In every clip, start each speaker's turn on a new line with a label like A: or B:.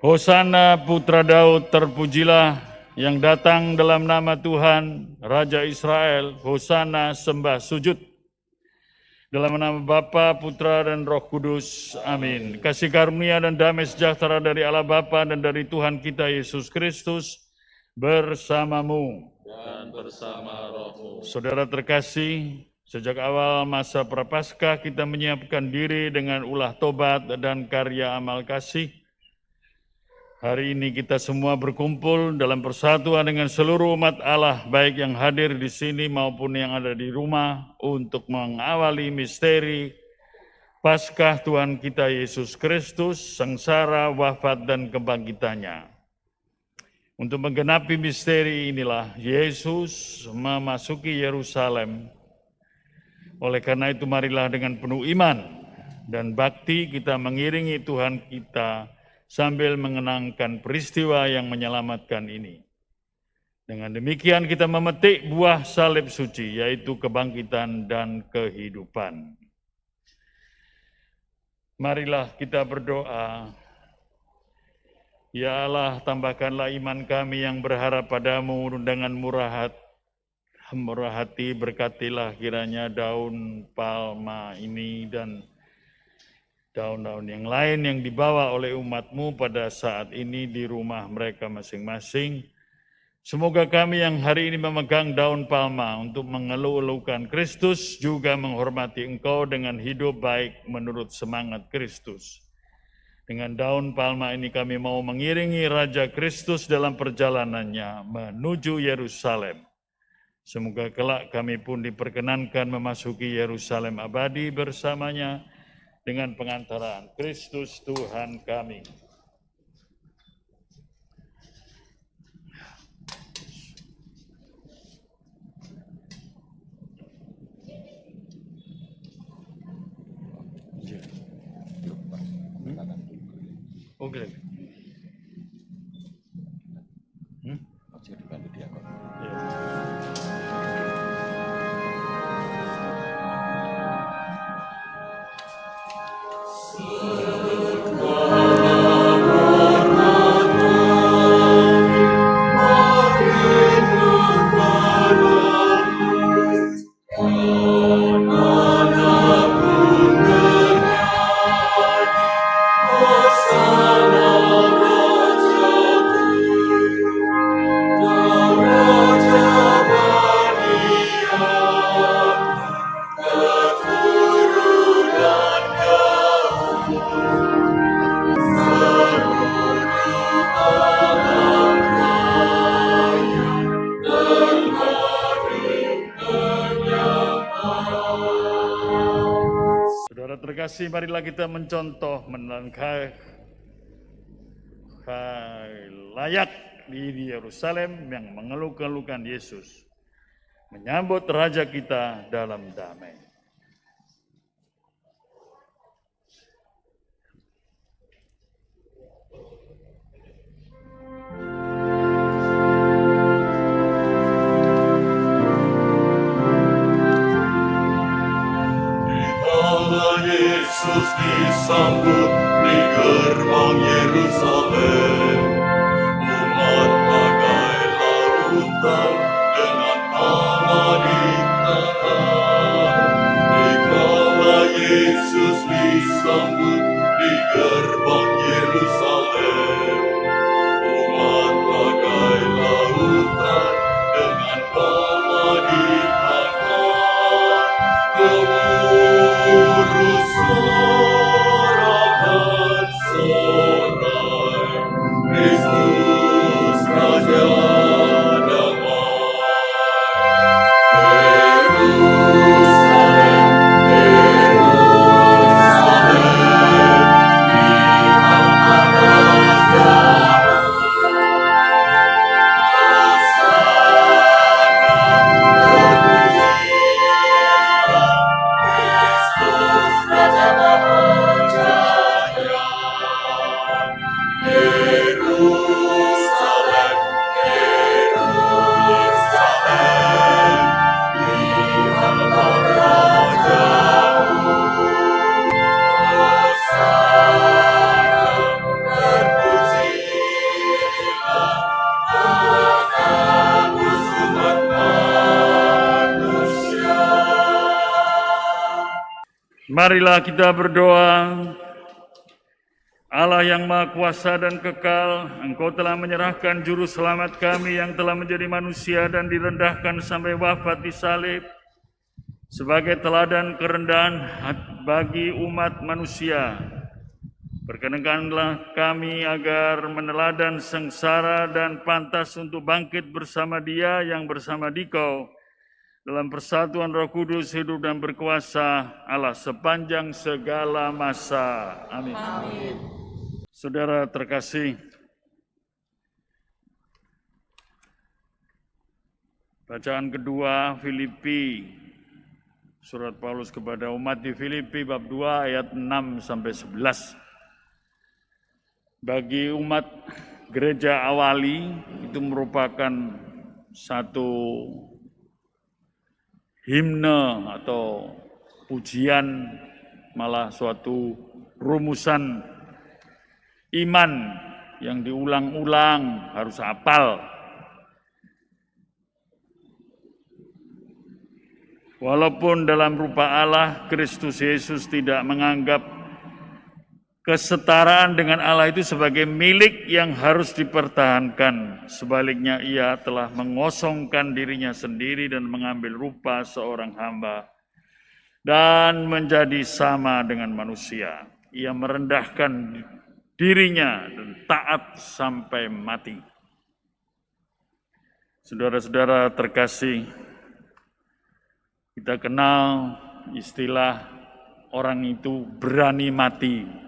A: Hosana Putra Daud, terpujilah yang datang dalam nama Tuhan, Raja Israel. Hosana sembah sujud. Dalam nama Bapa, Putra, dan Roh Kudus. Amin. Kasih karunia dan damai sejahtera dari Allah Bapa dan dari Tuhan kita Yesus Kristus bersamamu.
B: Dan bersama rohmu.
A: Saudara terkasih, sejak awal masa Prapaskah kita menyiapkan diri dengan ulah tobat dan karya amal kasih. Hari ini kita semua berkumpul dalam persatuan dengan seluruh umat Allah, baik yang hadir di sini maupun yang ada di rumah, untuk mengawali misteri Paskah Tuhan kita Yesus Kristus, sengsara, wafat, dan kebangkitannya. Untuk menggenapi misteri inilah Yesus memasuki Yerusalem. Oleh karena itu marilah dengan penuh iman dan bakti kita mengiringi Tuhan kita sambil mengenangkan peristiwa yang menyelamatkan ini. Dengan demikian kita memetik buah salib suci, yaitu kebangkitan dan kehidupan. Marilah kita berdoa. Ya Allah, tambahkanlah iman kami yang berharap padamu dengan murah hati, berkatilah kiranya daun palma ini dan daun-daun yang lain yang dibawa oleh umat-Mu pada saat ini di rumah mereka masing-masing. Semoga kami yang hari ini memegang daun palma untuk mengeluh-elukan Kristus, juga menghormati Engkau dengan hidup baik menurut semangat Kristus. Dengan daun palma ini kami mau mengiringi Raja Kristus dalam perjalanannya menuju Yerusalem. Semoga kelak kami pun diperkenankan memasuki Yerusalem abadi bersamanya, dengan pengantaran Kristus Tuhan kami. Oke.
B: Masih dibantu diakon.
A: Terkasih, marilah kita mencontoh melangkah layak di Yerusalem yang mengeluh-keluhkan Yesus, menyambut Raja kita dalam damai.
C: Yesus disambut di gerbang Yerusalem, umat bagai lautan dengan Allah di tangan. Dikala Yesus disambut di gerbang Yerusalem, umat bagai lautan dengan Allah di tangan. Gemuruh sorakan sorai.
A: Marilah kita berdoa. Allah yang Maha Kuasa dan Kekal, Engkau telah menyerahkan juru selamat kami yang telah menjadi manusia dan direndahkan sampai wafat di salib sebagai teladan kerendahan bagi umat manusia. Perkenankanlah kami agar meneladan sengsara dan pantas untuk bangkit bersama Dia yang bersama Dikau dalam persatuan Roh Kudus hidup dan berkuasa Allah sepanjang segala masa. Amin. Amin. Saudara terkasih, bacaan kedua Filipi, surat Paulus kepada umat di Filipi bab 2 ayat 6 sampai 11. Bagi umat gereja awali itu merupakan satu himne atau pujian, malah suatu rumusan iman yang diulang-ulang, harus hafal. Walaupun dalam rupa Allah, Kristus Yesus tidak menganggap kesetaraan dengan Allah itu sebagai milik yang harus dipertahankan. Sebaliknya, Ia telah mengosongkan dirinya sendiri dan mengambil rupa seorang hamba dan menjadi sama dengan manusia. Ia merendahkan dirinya dan taat sampai mati. Saudara-saudara terkasih, kita kenal istilah orang itu berani mati.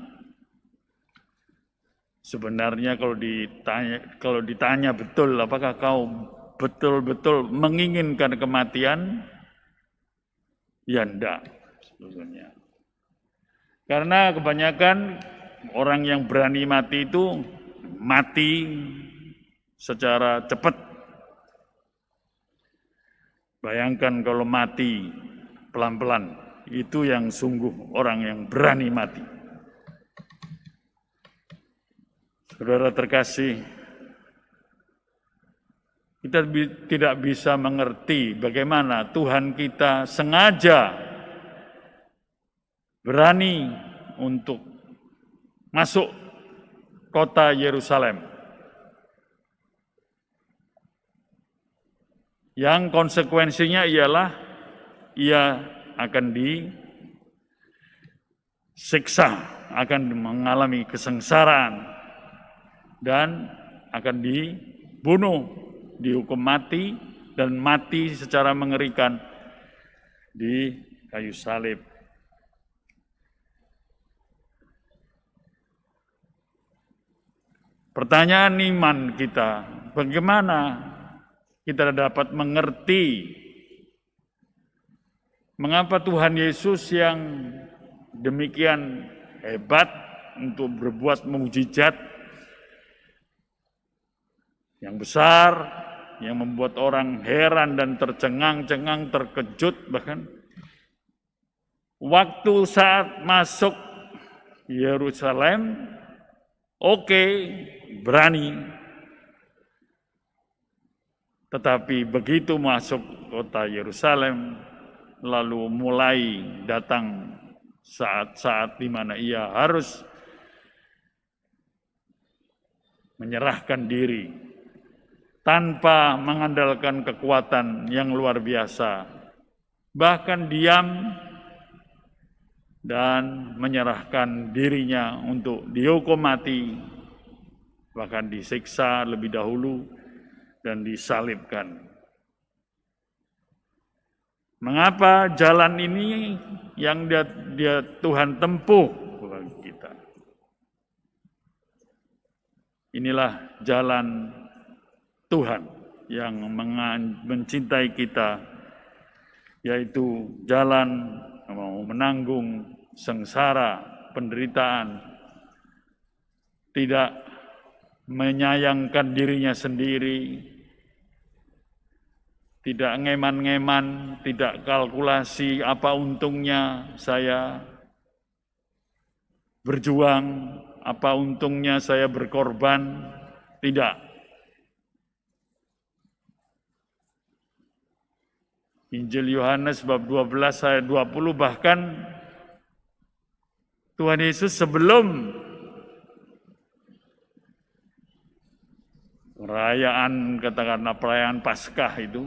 A: Sebenarnya kalau ditanya betul, apakah kau betul-betul menginginkan kematian? Ya enggak, sebetulnya. Karena kebanyakan orang yang berani mati itu mati secara cepat. Bayangkan kalau mati pelan-pelan, itu yang sungguh orang yang berani mati. Saudara terkasih, kita tidak bisa mengerti bagaimana Tuhan kita sengaja berani untuk masuk kota Yerusalem, yang konsekuensinya ialah ia akan disiksa, akan mengalami kesengsaraan, dan akan dibunuh, dihukum mati, dan mati secara mengerikan di kayu salib. Pertanyaan iman kita, bagaimana kita dapat mengerti mengapa Tuhan Yesus yang demikian hebat untuk berbuat mukjizat yang besar, yang membuat orang heran dan tercengang-cengang, terkejut bahkan. Waktu saat masuk Yerusalem, oke, berani. Tetapi begitu masuk kota Yerusalem, lalu mulai datang saat-saat di mana ia harus menyerahkan diri tanpa mengandalkan kekuatan yang luar biasa, bahkan diam dan menyerahkan dirinya untuk dihukum mati, bahkan disiksa lebih dahulu dan disalibkan. Mengapa jalan ini yang dia Tuhan tempuh bagi kita? Inilah jalan Tuhan yang mencintai kita, yaitu jalan mau menanggung sengsara, penderitaan, tidak menyayangkan dirinya sendiri, tidak ngeman-ngeman, tidak kalkulasi apa untungnya saya berjuang, apa untungnya saya berkorban, tidak. Injil Yohanes bab 12 ayat 20 bahkan Tuhan Yesus sebelum perayaan, katakanlah perayaan Paskah itu,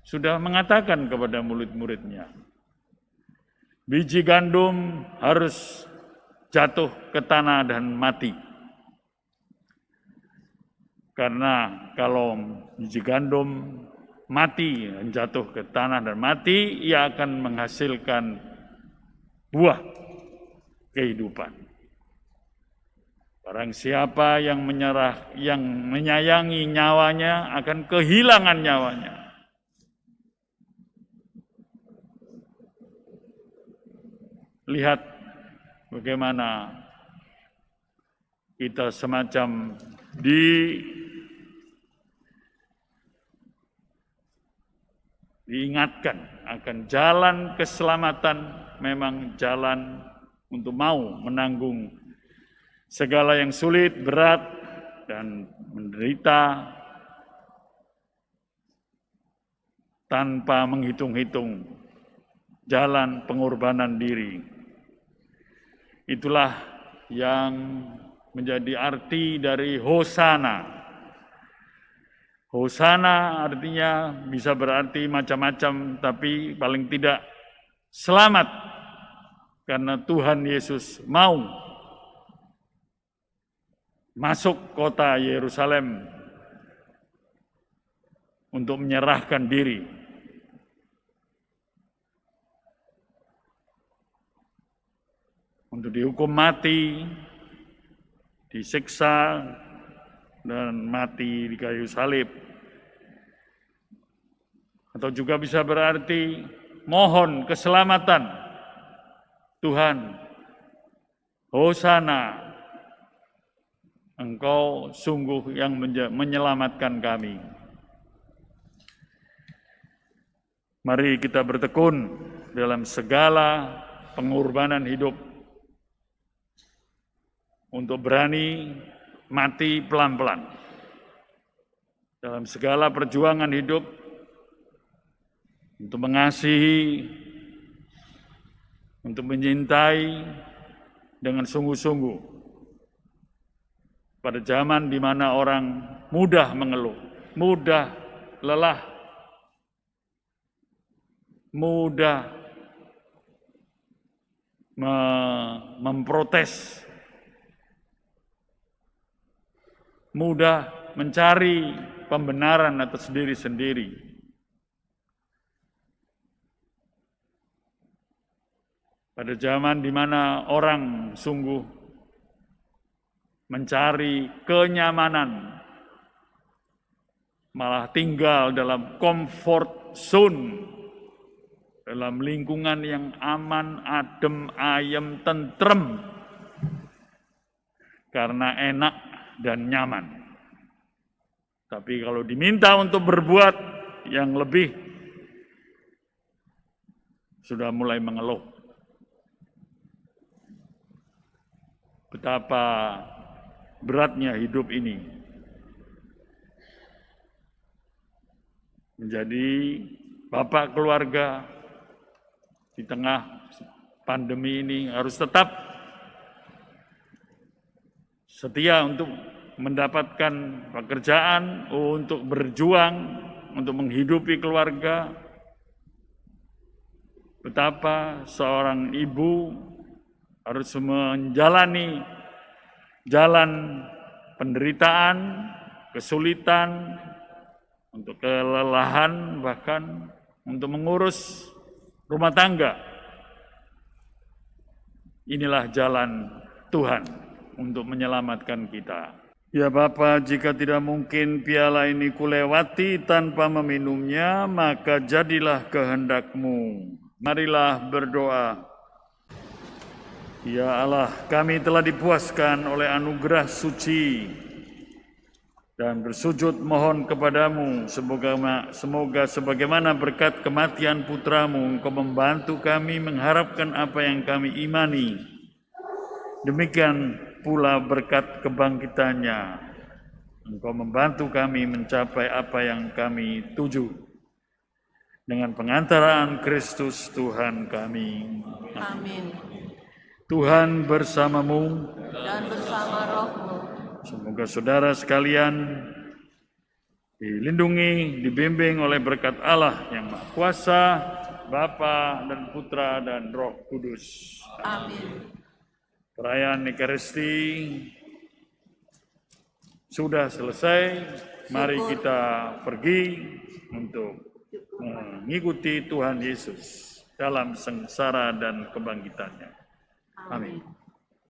A: sudah mengatakan kepada murid-muridnya, biji gandum harus jatuh ke tanah dan mati. Karena kalau biji gandum mati, jatuh ke tanah dan mati, ia akan menghasilkan buah kehidupan. Barang siapa yang menyayangi nyawanya akan kehilangan nyawanya. Lihat bagaimana kita semacam diingatkan akan jalan keselamatan, memang jalan untuk mau menanggung segala yang sulit, berat, dan menderita tanpa menghitung-hitung jalan pengorbanan diri. Itulah yang menjadi arti dari Hosana. Hosana artinya bisa berarti macam-macam, tapi paling tidak selamat karena Tuhan Yesus mau masuk kota Yerusalem untuk menyerahkan diri. Untuk dihukum mati, disiksa, dan mati di kayu salib. Atau juga bisa berarti mohon keselamatan. Tuhan, Hosana, Engkau sungguh yang menyelamatkan kami. Mari kita bertekun dalam segala pengorbanan hidup untuk berani mati pelan-pelan. Dalam segala perjuangan hidup untuk mengasihi, untuk menyintai dengan sungguh-sungguh. Pada zaman di mana orang mudah mengeluh, mudah lelah, mudah memprotes, mudah mencari pembenaran atas diri sendiri. Pada zaman di mana orang sungguh mencari kenyamanan, malah tinggal dalam comfort zone, dalam lingkungan yang aman, adem, ayem, tentrem, karena enak dan nyaman. Tapi kalau diminta untuk berbuat yang lebih, sudah mulai mengeluh. Betapa beratnya hidup ini. Menjadi bapak keluarga di tengah pandemi ini harus tetap setia untuk mendapatkan pekerjaan, untuk berjuang, untuk menghidupi keluarga. Betapa seorang ibu harus menjalani jalan penderitaan, kesulitan, untuk kelelahan, bahkan untuk mengurus rumah tangga. Inilah jalan Tuhan untuk menyelamatkan kita. Ya Bapa, jika tidak mungkin piala ini kulewati tanpa meminumnya, maka jadilah kehendak-Mu. Marilah berdoa. Ya Allah, kami telah dipuaskan oleh anugerah suci dan bersujud mohon kepadamu, semoga sebagaimana berkat kematian putramu, Engkau membantu kami mengharapkan apa yang kami imani. Demikian pula berkat kebangkitannya, Engkau membantu kami mencapai apa yang kami tuju. Dengan pengantaraan Kristus Tuhan kami.
D: Amin.
A: Tuhan bersamamu.
D: dan bersama rohmu.
A: Semoga saudara sekalian dilindungi, dibimbing oleh berkat Allah yang Maha Kuasa, Bapa dan Putra dan Roh Kudus.
D: Amin.
A: Perayaan Ekaristi sudah selesai. Mari kita pergi untuk mengikuti Tuhan Yesus dalam sengsara dan kebangkitannya. Amin.